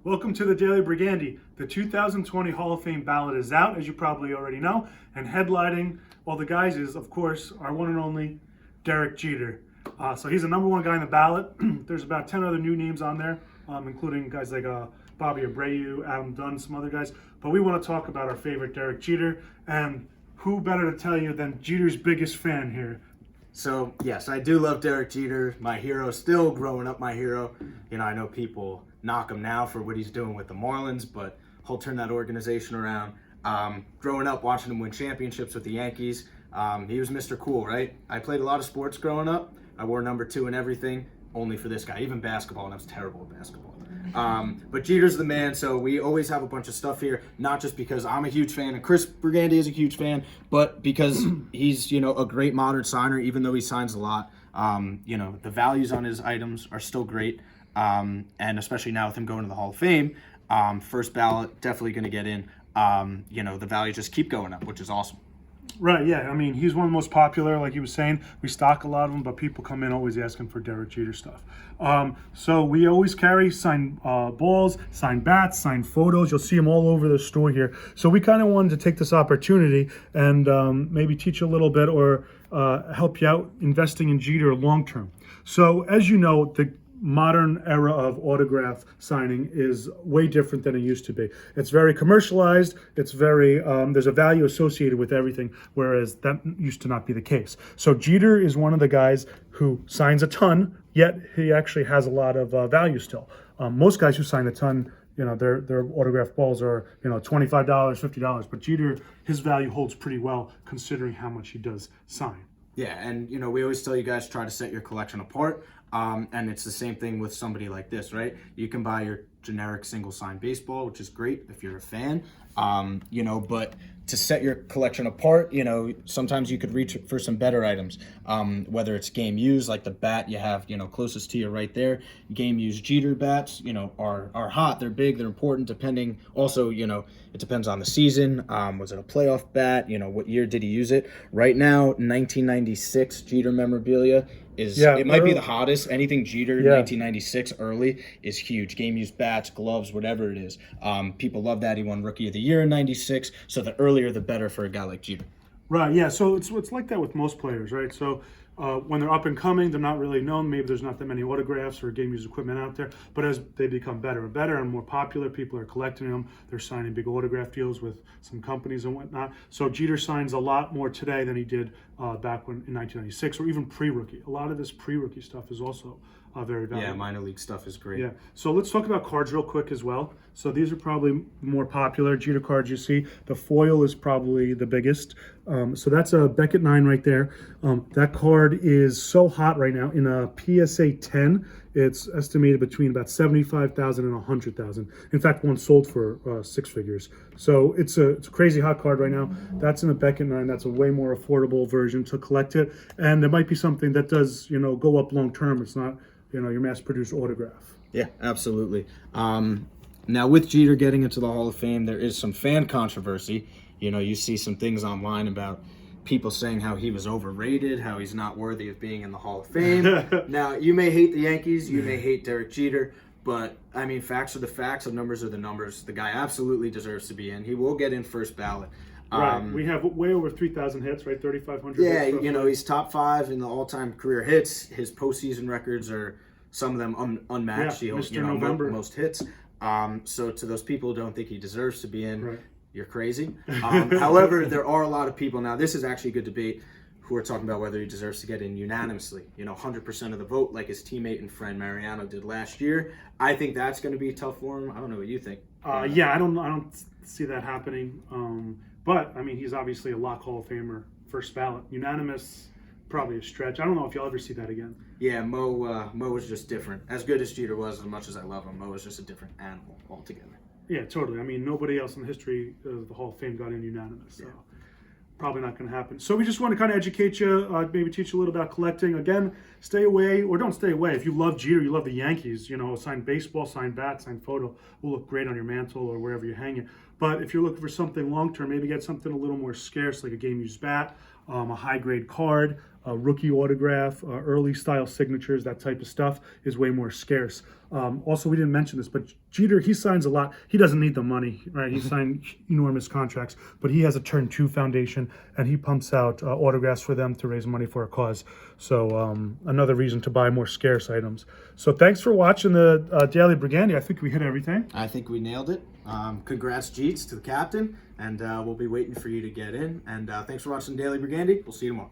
Welcome to the Daily Brigandy. The 2020 Hall of Fame ballot is out, as you probably already know, and headlining all the guys is, of course, our one and only Derek Jeter. So he's the number one guy in the ballot. There's about 10 other new names on there, including guys like Bobby Abreu, Adam Dunn, some other guys. But we want to talk about our favorite Derek Jeter, and who better to tell you than Jeter's biggest fan here? So, yes, I do love Derek Jeter, my hero, still growing up my hero. I know people knock him now for what he's doing with the Marlins, but he'll turn that organization around. Growing up, watching him win championships with the Yankees, he was Mr. Cool, right? I played a lot of sports growing up. I wore number 2 and everything, only for this guy, even basketball, and I was terrible at basketball. But Jeter's the man, so we always have a bunch of stuff here, not just because I'm a huge fan and Chris Brigandy is a huge fan, but because he's, a great modern signer, even though he signs a lot. The values on his items are still great, and especially now with him going to the Hall of Fame, first ballot, definitely going to get in. The values just keep going up, which is awesome. Right, yeah. I mean, he's one of the most popular, like you were saying. We stock a lot of them, but people come in always asking for Derek Jeter stuff. So we always carry signed balls, signed bats, signed photos. You'll see them all over the store here. So we kind of wanted to take this opportunity and maybe teach you a little bit or help you out investing in Jeter long term. So as you know, the modern era of autograph signing is way different than it used to be. It's very commercialized. It's very there's a value associated with everything, whereas that used to not be the case. So Jeter is one of the guys who signs a ton, yet he actually has a lot of value still. Most guys who sign a ton, their autographed balls are $25, $50, but Jeter, his value holds pretty well considering how much he does sign. Yeah, and we always tell you guys try to set your collection apart. And it's the same thing with somebody like this, right? You can buy your generic single sign baseball, which is great if you're a fan, but to set your collection apart, sometimes you could reach for some better items, whether it's game used, like the bat you have, closest to you right there. Game used Jeter bats, are hot, they're big, they're important, depending, also, it depends on the season. Was it a playoff bat? What year did he use it? Right now, 1996 Jeter memorabilia it might be the hottest. Anything Jeter 1996 early is huge. Game used bats, gloves, whatever it is. People love that. He won Rookie of the Year in 96. So the earlier the better for a guy like Jeter. Right, yeah. So it's like that with most players, right? So when they're up and coming, they're not really known. Maybe there's not that many autographs or game used equipment out there. But as they become better and better and more popular, people are collecting them. They're signing big autograph deals with some companies and whatnot. So Jeter signs a lot more today than he did back when in 1996 or even pre-rookie. A lot of this pre-rookie stuff is also very valuable. Yeah, minor league stuff is great. Yeah. So let's talk about cards real quick as well. So these are probably more popular Jeter cards you see. The foil is probably the biggest. So that's a Beckett 9 right there. That card is so hot right now. In a PSA 10, it's estimated between about 75,000 and 100,000. In fact, one sold for 6 figures. So it's a crazy hot card right now. That's in a Beckett 9. That's a way more affordable version to collect it. And there might be something that does, go up long term. It's not, your mass-produced autograph. Yeah, absolutely. Now, with Jeter getting into the Hall of Fame, there is some fan controversy. You see some things online about people saying how he was overrated, how he's not worthy of being in the Hall of Fame. Now, you may hate the Yankees, you may hate Derek Jeter, but, facts are the facts, the numbers are the numbers. The guy absolutely deserves to be in. He will get in first ballot. Right. We have way over 3,000 hits, right? 3,500 hits. Yeah, he's top 5 in the all-time career hits. His postseason records are some of them unmatched. Yeah, Mr. November. Most hits. So to those people who don't think he deserves to be in, right, you're crazy. However, there are a lot of people, now this is actually a good debate, who are talking about whether he deserves to get in unanimously. 100% of the vote, like his teammate and friend Mariano did last year. I think that's going to be tough for him. I don't know what you think. I don't see that happening. But, he's obviously a lock Hall of Famer, first ballot. Unanimous, probably a stretch. I don't know if you'll ever see that again. Yeah, Mo was just different. As good as Jeter was, as much as I love him, Mo was just a different animal altogether. Yeah, totally. Nobody else in the history of the Hall of Fame got in unanimous. So. Yeah. Probably not going to happen. So we just want to kind of educate you, maybe teach you a little about collecting. Again, stay away or don't stay away. If you love Jeter, you love the Yankees, signed baseball, signed bat, signed photo will look great on your mantle or wherever you hang it. But if you're looking for something long-term, maybe get something a little more scarce, like a game-used bat, a high-grade card, rookie autograph, early style signatures, that type of stuff is way more scarce. Also, we didn't mention this, but Jeter, he signs a lot. He doesn't need the money, right? He signed enormous contracts, but he has a Turn 2 foundation, and he pumps out autographs for them to raise money for a cause. So another reason to buy more scarce items. So thanks for watching the Daily Brigandy. I think we hit everything. I think we nailed it. Congrats, Jeets, to the captain, and we'll be waiting for you to get in. And thanks for watching Daily Brigandy. We'll see you tomorrow.